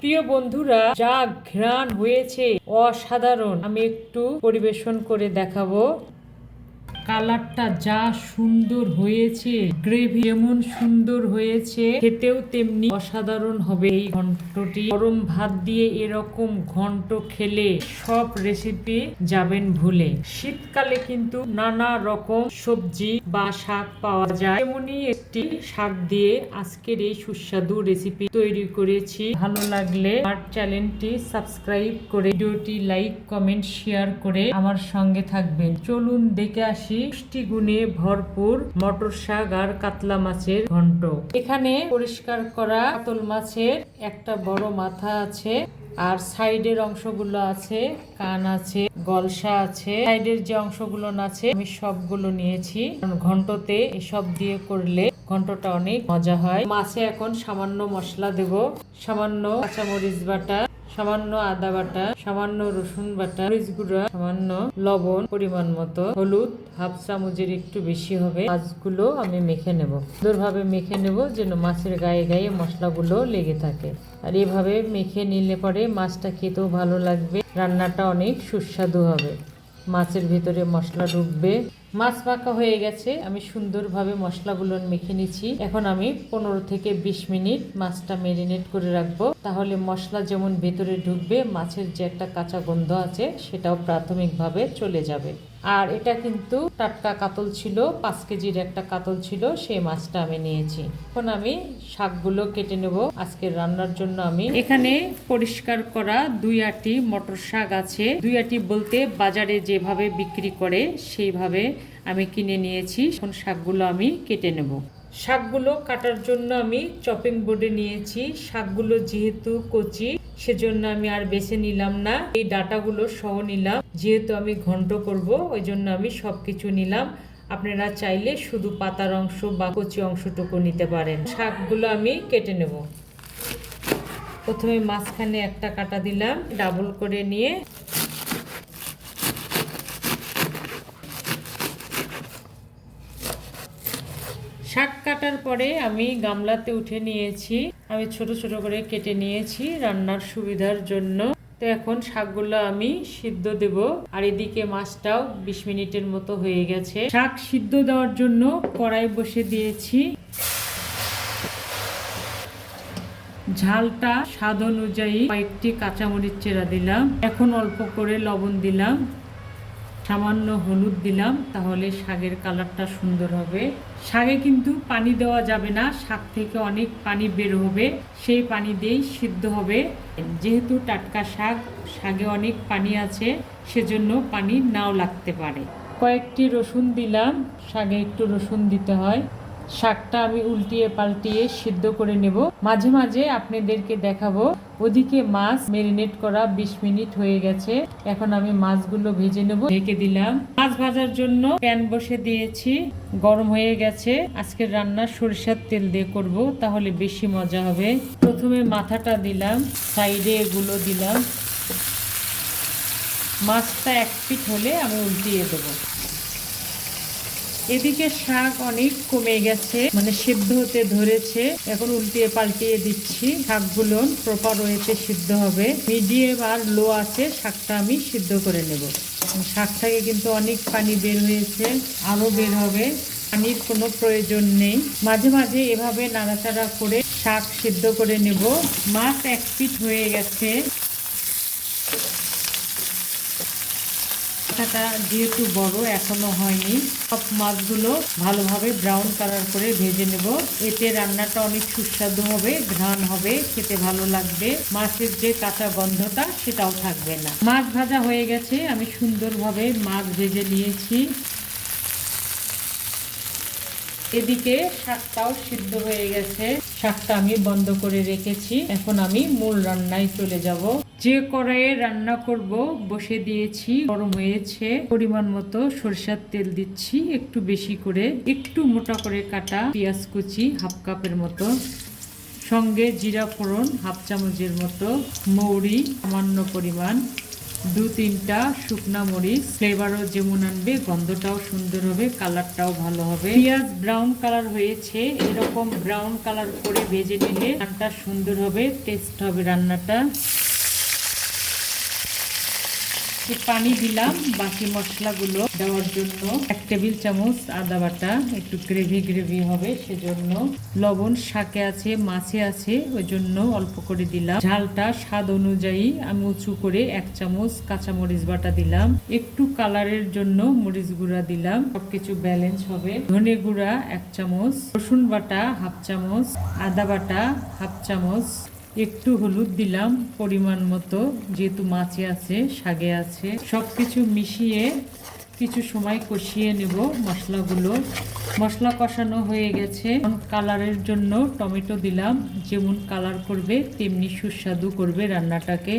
প্রিয় বন্ধুরা, যা ঘ্রাণ হয়েছে অসাধারণ। আমি একটু পরিবেশন করে দেখাবো। কালারটা যা সুন্দর হয়েছে, গ্রেভি যেমন সুন্দর হয়েছে, খেতেও তেমনি অসাধারণ হবে এই ঘন্টটি। গরম ভাত দিয়ে এরকম ঘন্ট খেলে সব রেসিপি যাবেন ভুলে। শীতকালে কিন্তু নানা রকম সবজি বা শাক পাওয়া যায়, তেমনই একটি শাক দিয়ে আজকের এই সুস্বাদু রেসিপি তৈরি করেছি। ভালো লাগলে আমার চ্যানেলটি সাবস্ক্রাইব করে ভিডিওটি লাইক কমেন্ট শেয়ার করে আমার সঙ্গে থাকবেন। চলুন দেখে আসি পুষ্টি গুণে ভরপুর মটর শাক আর কাতলা মাছের ঘন্ট। এখানে পরিষ্কার করা কাতল মাছের একটা বড় মাথা আছে, আর সাইডের অংশগুলো আছে, কান আছে, গলসা আছে। সাইডের যে অংশগুলো আছে আমি সবগুলো নিয়েছি। ঘন্টতে এসব দিয়ে করলে ঘন্টটা অনেক মজা হয়। মাছে এখন সামান্য মশলা দেব, সামান্য কাঁচামরিচ বাটা, সামান্য আদা বাটা, সামান্য রসুন বাটা, মরিচ গুঁড়া, সামান্য লবণ, পরিমাণ মতো হলুদ, হাফ চামচের একটু বেশি হবে। মাছগুলো আমি মেখে নেব, সুন্দরভাবে মেখে নেব যেন মাছের গায়ে গায়ে মশলাগুলো লেগে থাকে। আর এভাবে মেখে নিলে পরে মাছটা খেতেও ভালো লাগবে, রান্নাটা অনেক সুস্বাদু হবে। মাছের ভিতরে মশলা ঢুকবে। মাছ মাখা হয়ে গেছে, আমি সুন্দরভাবে মশলাগুলো মেখে নিচ্ছি। এখন আমি 15 থেকে 20 মিনিট মাছটা ম্যারিনেট করে রাখবো, তাহলে মশলা যেমন ভেতরে ঢুকবে, মাছের যে একটা কাঁচা গন্ধ আছে সেটাও প্রাথমিকভাবে চলে যাবে। আর এটা কিন্তু টাটকা কাতল ছিল, 5 কেজির একটা কাতল ছিল, সেই মাছটা আমি নিয়েছি। এখন আমি শাকগুলো কেটে নেব আজকের রান্নার জন্য। আমি এখানে পরিষ্কার করা 2 আঁটি মটর শাক আছে। 2 আঁটি বলতে বাজারে যেভাবে বিক্রি করে সেইভাবে আমি কিনে নিয়েছি। এখন শাকগুলো আমি কেটে নেব। শাকগুলো কাটার জন্য আমি চপিং বোর্ডে নিয়েছি। শাকগুলো যেহেতু কচি সেজন্য আমি আর বেছে নিলাম না, এই ডাটাগুলো সহ নিলাম। যেহেতু আমি ঘন্ট করব ওই জন্য আমি সবকিছু নিলাম। আপনারা চাইলে শুধু পাতার অংশ বা কচি অংশটুকু নিতে পারেন। শাকগুলো আমি কেটে নেব। প্রথমে মাঝখানে একটা কাটা দিলাম, ডাবল করে নিয়ে শাক কাটার পরে আমি গামলাতে উঠে নিয়েছি। আমি ছোট ছোট করে কেটে নিয়েছি রান্নার সুবিধার জন্য। তো এখন শাকগুলো আমি সিদ্ধ দেব, আর এদিকে মাছটাও 20 মিনিটের মতো হয়ে গেছে। শাক সিদ্ধ দেওয়ার জন্য কড়াই বসে দিয়েছি। ঝালটা স্বাদ অনুযায়ী কয়েকটি কাঁচামরিচ চেরা দিলাম। এখন অল্প করে লবণ দিলাম, সামান্য হলুদ দিলাম, তাহলে শাকের কালারটা সুন্দর হবে। শাকে কিন্তু পানি দেওয়া যাবে না, শাক থেকে অনেক পানি বের হবে, সেই পানি দিয়েই সিদ্ধ হবে। যেহেতু টাটকা শাক, শাকে অনেক পানি আছে, সেজন্য পানি নাও লাগতে পারে। কয়েকটি রসুন দিলাম, শাকে একটু রসুন দিতে হয়। শাকটা আমি উল্টিয়ে পাল্টিয়ে সিদ্ধ করে নেব। মাঝে মাঝে আপনাদেরকে দেখাবো। ওদিকে মাছ ম্যারিনেট করা 20 মিনিট হয়ে গেছে। এখন আমি মাছগুলো ভেজে নেব। ঢেকে দিলাম। মাছ ভাজার জন্য প্যান বসে দিয়েছি, গরম হয়ে গেছে। আজকের রান্না সরিষার তেল দিয়ে করব, তাহলে বেশি মজা হবে। প্রথমে মাথাটা দিলাম, সাইডে এগুলো দিলাম। মাছটা 1 পিঠ হলে আমি উল্টিয়ে দেবো। এদিকে শাক অনেক কমে গেছে, মানে সিদ্ধ হতে ধরেছে। এখন উল্টিয়ে পাল্টিয়ে দিচ্ছি। শাকগুলো প্রপার ওয়েতে সিদ্ধ হবে। মিডিয়াম আর লো আছে শাকটা আমি সিদ্ধ করে নেব। শাক থেকে কিন্তু অনেক পানি বের হয়েছে, আরো বের হবে। পানির কোনো প্রয়োজন নেই। মাঝে মাঝে এভাবে নাড়াচাড়া করে শাক সিদ্ধ করে নেব। মাছ 1 পিঠ হয়ে গেছে। যেহেতু বড় এখনো হয়নি, সব মাছগুলো ভালোভাবে ব্রাউন কালার করে ভেজে নেব। এতে রান্নাটা অনেক সুস্বাদু হবে, ঘ্রাণ হবে, খেতে ভালো লাগবে। মাছের যে কাঁচা গন্ধটা সেটাও থাকবে না। মাছ ভাজা হয়ে গেছে, আমি সুন্দরভাবে মাছ ভেজে নিয়েছি। এদিকে শাকটাও সিদ্ধ হয়ে গেছে, শাকটা আমি বন্ধ করে রেখেছি। এখন আমি মূল রান্নায় চলে যাব। যে কড়াইয়ে রান্না করব বসে দিয়েছি, গরম হয়েছে। পরিমাণ মতো সরিষার তেল দিচ্ছি, একটু বেশি করে। একটু মোটা করে কাটা পেঁয়াজ কুচি 1/2 কাপের মতো, সঙ্গে জিরা ফোড়ন 1/2 চামচের মতো, মৌরি সামান্য পরিমাণ, 2-3টা শুকনা মরিচ, ফ্লেভারও যেমন আনবে, গন্ধটাও সুন্দর হবে, কালারটাও ভালো হবে। পেঁয়াজ ব্রাউন কালার হয়েছে, এরকম ব্রাউন কালার করে ভেজে নিলে রান্নাটা সুন্দর হবে, টেস্ট হবে রান্নাটা। পানি দিলাম বাকি মশলাগুলো দেওয়ার জন্য। 1 টেবিল চামচ আদা বাটা, একটু গ্রেভি গ্রেভি হবে সেজন্য। লবণ শাকে আছে, মাছে আছে, ওই জন্য অল্প করে দিলাম। ঝালটা স্বাদ অনুযায়ী আমি উঁচু করে 1 চামচ কাঁচামরিচ বাটা দিলাম। একটু কালারের জন্য মরিচ গুঁড়া দিলাম, সবকিছু ব্যালেন্স হবে। ধনে গুঁড়া 1 চামচ, রসুন বাটা 1/2 চামচ, আদা বাটা 1/2 চামচ, একটু হলুদ দিলাম পরিমাণ মতো, যেহেতু মাছে আছে, শাকে আছে। সবকিছু মিশিয়ে কিছু সময় কষিয়ে নেব মশলাগুলো। মশলা কষানো হয়ে গেছে। কালারের জন্য টমেটো দিলাম, যেমন কালার করবে তেমনি সুস্বাদু করবে রান্নাটাকে।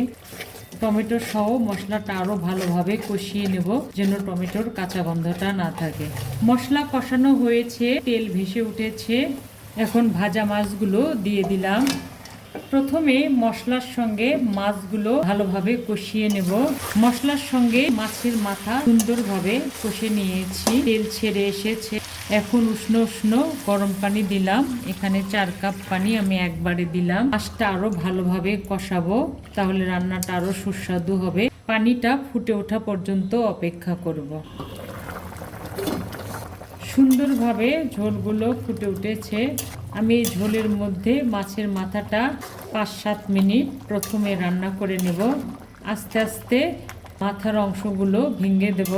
টমেটো সহ মশলাটা আরও ভালোভাবে কষিয়ে নেব, যেন টমেটোর কাঁচা গন্ধটা না থাকে। মশলা কষানো হয়েছে, তেল ভেসে উঠেছে। এখন ভাজা মাছগুলো দিয়ে দিলাম। প্রথমে মশলার সঙ্গে মাছগুলো ভালোভাবে কষিয়ে নেব। মশলার সঙ্গে মাছের মাথা সুন্দরভাবে কষে নিয়েছি, তেল ছেড়ে এসেছে। এখন উষ্ণ উষ্ণ গরম পানি দিলাম, এখানে 4 কাপ পানি আমি একবারে দিলাম। মাছটা আরো ভালোভাবে কষাবো, তাহলে রান্নাটা আরো সুস্বাদু হবে। পানিটা ফুটে ওঠা পর্যন্ত অপেক্ষা করব। সুন্দরভাবে ঝোলগুলো ফুটে উঠেছে। আমি এই ঝোলের মধ্যে মাছের মাথাটা 5-7 মিনিট প্রথমে রান্না করে নেব। আস্তে আস্তে মাথার অংশগুলো ভেঙে দেব।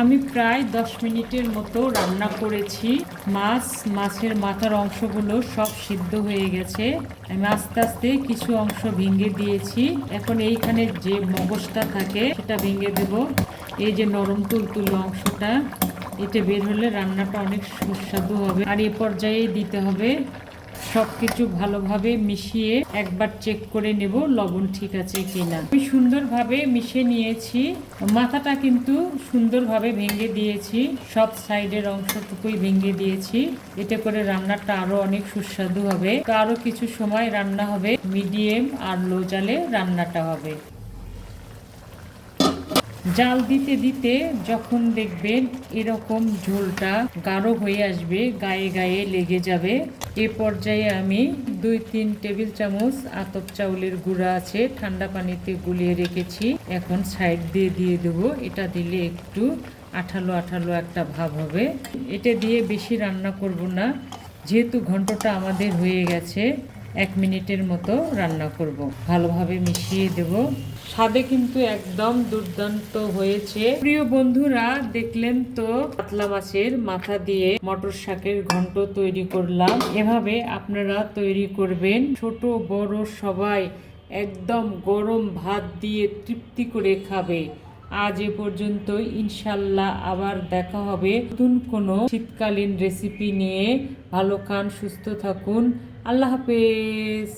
আমি প্রায় 10 মিনিটের মতো রান্না করেছি। মাছের মাথার অংশগুলো সব সিদ্ধ হয়ে গেছে। আমি আস্তে আস্তে কিছু অংশ ভেঙে দিয়েছি। এখন এইখানে যে মগজটা থাকে সেটা ভেঙে দেব। এই যে নরম তুলতুলে অংশটা, এটা বের হলে রান্নাটা অনেক সুস্বাদু হবে। আর এ পর্যায়ে দিতে হবে সব কিছু ভালোভাবে মিশিয়ে একবার চেক করে নেব লবণ ঠিক আছে কিনা। আমি সুন্দরভাবে মিশিয়ে নিয়েছি। মাথাটা কিন্তু সুন্দরভাবে ভেঙে দিয়েছি, সব সাইডের অংশটুকুই ভেঙে দিয়েছি। এতে করে রান্নাটা আরো অনেক সুস্বাদু হবে। তো আরো কিছু সময় রান্না হবে, মিডিয়াম আর লো জালে রান্নাটা হবে। জাল দিতে দিতে যখন দেখবেন এরকম ঝোলটা গাঢ় হয়ে আসবে, গায়ে গায়ে লেগে যাবে, এ পর্যায়ে আমি 2-3 টেবিল চামচ আতপ চাউলের গুঁড়া আছে, ঠান্ডা পানিতে গুলিয়ে রেখেছি, এখন সাইড দিয়ে দিয়ে দেবো। এটা দিলে একটু আঠালো আঠালো একটা ভাব হবে। এটা দিয়ে বেশি রান্না করব না, যেহেতু ঘন্টটা আমাদের হয়ে গেছে। 1 মিনিটের মতো রান্না করব। ভালোভাবে মিশিয়ে দেব। স্বাদে কিন্তু একদম দুর্দান্ত হয়েছে। প্রিয় বন্ধুরা, দেখলেন তো কাতলা মাছের মাথা দিয়ে মটর শাকের ঘন্ট তৈরি করলাম। এভাবে আপনারা তৈরি করবেন, ছোট বড় সবাই একদম গরম ভাত দিয়ে তৃপ্তি করে খাবে। আজ এ পর্যন্ত, ইনশাল্লাহ আবার দেখা হবে নতুন কোনো শীতকালীন রেসিপি নিয়ে। ভালো খান, সুস্থ থাকুন, আল্লাহ হাফেজ।